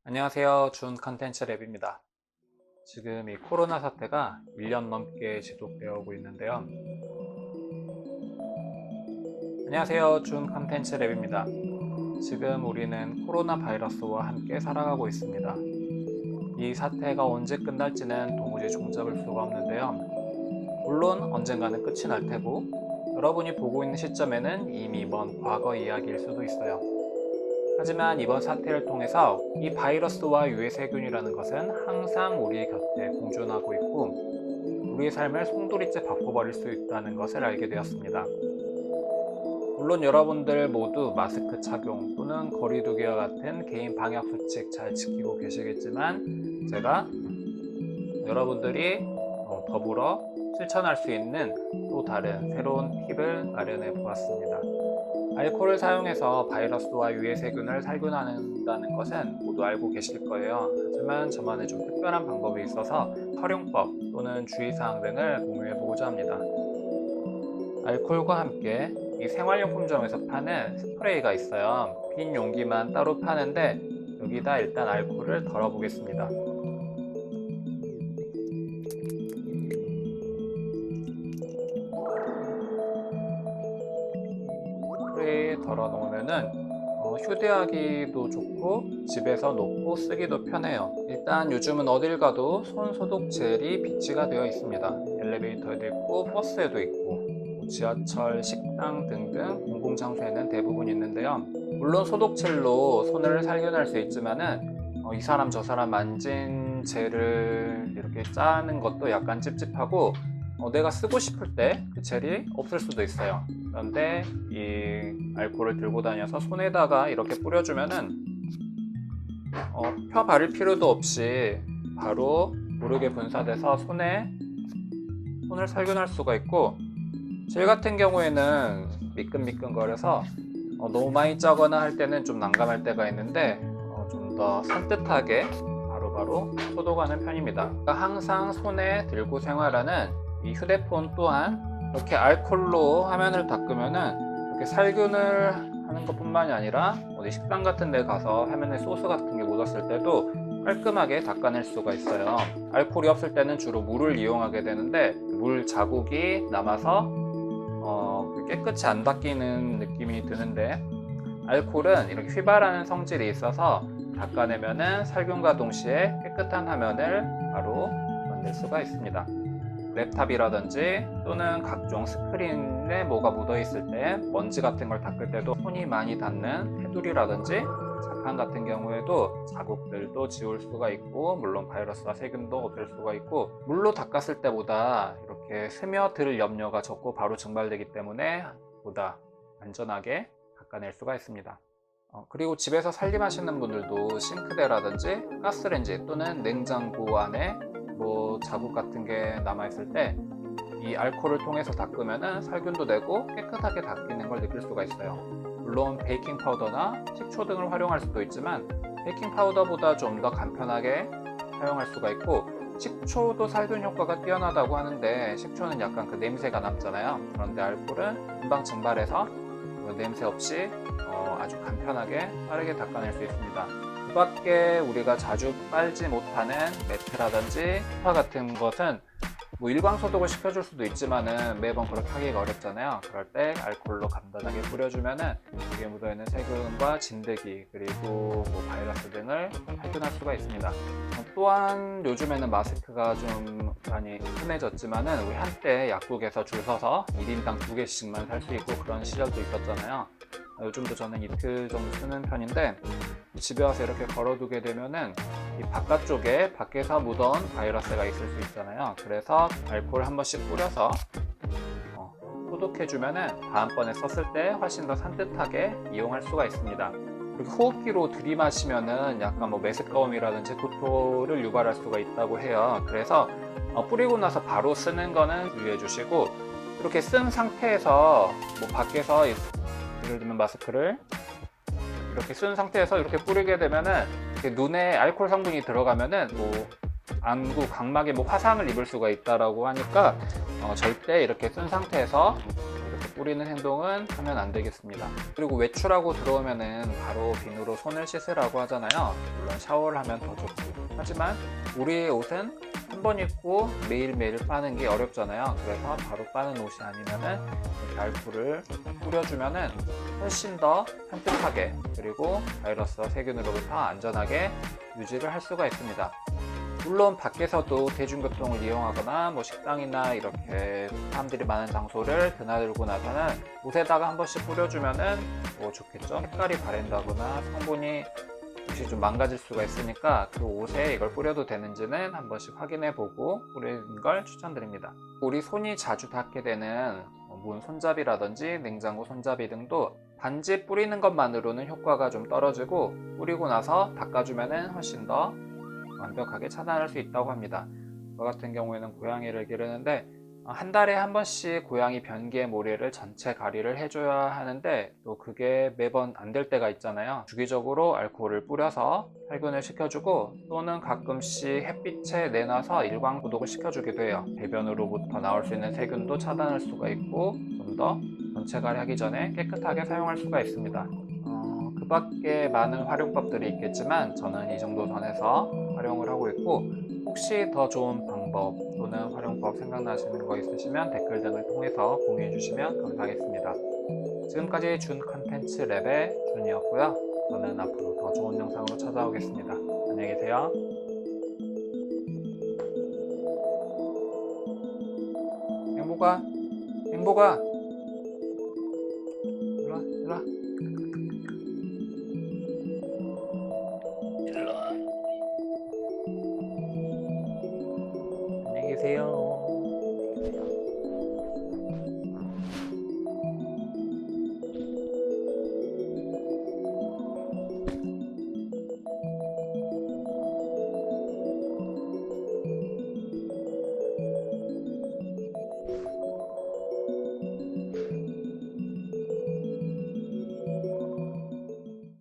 안녕하세요. 준 컨텐츠 랩입니다. 지금 이 코로나 사태가 1년 넘게 지속되어 오고 있는데요. 안녕하세요. 준 컨텐츠 랩입니다. 지금 우리는 코로나 바이러스와 함께 살아가고 있습니다. 이 사태가 언제 끝날지는 도무지 종잡을 수가 없는데요. 물론 언젠가는 끝이 날 테고 여러분이 보고 있는 시점에는 이미 먼 과거 이야기일 수도 있어요. 하지만 이번 사태를 통해서 이 바이러스와 유해 세균이라는 것은 항상 우리의 곁에 공존하고 있고 우리의 삶을 송두리째 바꿔버릴 수 있다는 것을 알게 되었습니다. 물론 여러분들 모두 마스크 착용 또는 거리두기와 같은 개인 방역 수칙 잘 지키고 계시겠지만 제가 여러분들이 더불어 실천할 수 있는 또 다른 새로운 팁을 마련해 보았습니다. 알코올을 사용해서 바이러스와 유해 세균을 살균한다는 것은 모두 알고 계실 거예요. 하지만 저만의 좀 특별한 방법이 있어서 활용법 또는 주의사항 등을 공유해 보고자 합니다. 알코올과 함께 이 생활용품점에서 파는 스프레이가 있어요. 빈 용기만 따로 파는데 여기다 일단 알코올을 덜어 보겠습니다. 스프레이 덜어 놓으면은 휴대하기도 좋고 집에서 놓고 쓰기도 편해요. 일단 요즘은 어딜 가도 손 소독 젤이 비치가 되어 있습니다. 엘리베이터에도 있고 버스에도 있고 지하철, 식당 등등 공공장소에는 대부분 있는데요. 물론 소독 젤로 손을 살균할 수 있지만은 이 사람 저 사람 만진 젤을 이렇게 짜는 것도 약간 찝찝하고 내가 쓰고 싶을 때 그 젤이 없을 수도 있어요. 그런데 이 알코올을 들고 다녀서 손에다가 이렇게 뿌려주면은 펴 바를 필요도 없이 바로 고르게 분사돼서 손을 살균할 수가 있고 젤 같은 경우에는 미끈미끈거려서 너무 많이 짜거나 할 때는 좀 난감할 때가 있는데 좀 더 산뜻하게 바로바로 소독하는 편입니다. 그러니까 항상 손에 들고 생활하는 이 휴대폰 또한 이렇게 알코올로 화면을 닦으면은 이렇게 살균을 하는 것뿐만이 아니라 어디 식당 같은 데 가서 화면에 소스 같은 게 묻었을 때도 깔끔하게 닦아낼 수가 있어요. 알코올이 없을 때는 주로 물을 이용하게 되는데 물 자국이 남아서 깨끗이 안 닦이는 느낌이 드는데 알코올은 이렇게 휘발하는 성질이 있어서 닦아내면은 살균과 동시에 깨끗한 화면을 바로 만들 수가 있습니다. 랩탑이라든지 또는 각종 스크린에 뭐가 묻어 있을 때 먼지 같은 걸 닦을 때도 손이 많이 닿는 테두리라든지 자판 같은 경우에도 자국들도 지울 수가 있고 물론 바이러스와 세균도 없앨 수가 있고 물로 닦았을 때보다 이렇게 스며들 염려가 적고 바로 증발되기 때문에 보다 안전하게 닦아낼 수가 있습니다. 그리고 집에서 살림하시는 분들도 싱크대라든지 가스레인지 또는 냉장고 안에 뭐 자국 같은 게 남아있을 때 이 알코올을 통해서 닦으면 살균도 되고 깨끗하게 닦이는 걸 느낄 수가 있어요. 물론 베이킹 파우더나 식초 등을 활용할 수도 있지만 베이킹 파우더보다 좀 더 간편하게 사용할 수가 있고 식초도 살균 효과가 뛰어나다고 하는데 식초는 약간 그 냄새가 남잖아요. 그런데 알코올은 금방 증발해서 냄새 없이 아주 간편하게 빠르게 닦아낼 수 있습니다. 그 밖에 우리가 자주 빨지 못하는 매트라든지 소파 같은 것은 뭐 일광 소독을 시켜줄 수도 있지만은 매번 그렇게 하기가 어렵잖아요. 그럴 때 알코올로 간단하게 뿌려주면은 여기에 묻어있는 세균과 진드기 그리고 뭐 바이러스 등을 살균할 수가 있습니다. 또한 요즘에는 마스크가 좀 많이 흔해졌지만은 우리 한때 약국에서 줄 서서 1인당 2개씩만 살 수 있고 그런 시절도 있었잖아요. 요즘도 저는 이틀 정도 쓰는 편인데 집에 와서 이렇게 걸어두게 되면은 이 바깥쪽에 밖에서 묻어온 바이러스가 있을 수 있잖아요. 그래서 알코올 한 번씩 뿌려서 소독해주면은 다음번에 썼을 때 훨씬 더 산뜻하게 이용할 수가 있습니다. 그리고 호흡기로 들이마시면은 약간 뭐 메스꺼움이라든지 구토를 유발할 수가 있다고 해요. 그래서 뿌리고 나서 바로 쓰는 거는 유의해 주시고 이렇게 쓴 상태에서 뭐 밖에서 예를 들면 마스크를 이렇게 쓴 상태에서 이렇게 뿌리게 되면은 눈에 알코올 성분이 들어가면은 뭐 안구, 각막에 뭐 화상을 입을 수가 있다라고 하니까 절대 이렇게 쓴 상태에서 이렇게 뿌리는 행동은 하면 안 되겠습니다. 그리고 외출하고 들어오면은 바로 비누로 손을 씻으라고 하잖아요. 물론 샤워를 하면 더 좋고, 하지만 우리의 옷은 한 번 입고 매일매일 빠는 게 어렵잖아요. 그래서 바로 빠는 옷이 아니면은 이렇게 알코올을 뿌려주면은 훨씬 더 산뜻하게, 그리고 바이러스와 세균으로부터 안전하게 유지를 할 수가 있습니다. 물론 밖에서도 대중교통을 이용하거나 뭐 식당이나 이렇게 사람들이 많은 장소를 드나들고 나서는 옷에다가 한 번씩 뿌려주면은 뭐 좋겠죠. 색깔이 바랜다거나 성분이 혹시 좀 망가질 수가 있으니까 그 옷에 이걸 뿌려도 되는지는 한 번씩 확인해 보고 뿌리는 걸 추천드립니다. 우리 손이 자주 닿게 되는 문 손잡이라든지 냉장고 손잡이 등도 단지 뿌리는 것만으로는 효과가 좀 떨어지고, 뿌리고 나서 닦아주면은 훨씬 더 완벽하게 차단할 수 있다고 합니다. 저 같은 경우에는 고양이를 기르는데 한 달에 한 번씩 고양이 변기의 모래를 전체 가리를 해줘야 하는데, 또 그게 매번 안 될 때가 있잖아요. 주기적으로 알코올을 뿌려서 살균을 시켜주고, 또는 가끔씩 햇빛에 내놔서 일광 구독을 시켜주기도 해요. 배변으로부터 나올 수 있는 세균도 차단할 수가 있고, 좀 더 전체 가리하기 전에 깨끗하게 사용할 수가 있습니다. 그 밖에 많은 활용법들이 있겠지만 저는 이 정도 선에서 활용을 하고 있고, 혹시 더 좋은 방법 또는 활용법 생각나시는 거 있으시면 댓글 등을 통해서 공유해 주시면 감사하겠습니다. 지금까지 준 컨텐츠 랩의 준이었고요. 저는 앞으로 더 좋은 영상으로 찾아오겠습니다. 안녕히 계세요. 행복아, 행복아, 일로와, 일로와. 안녕히 계세요.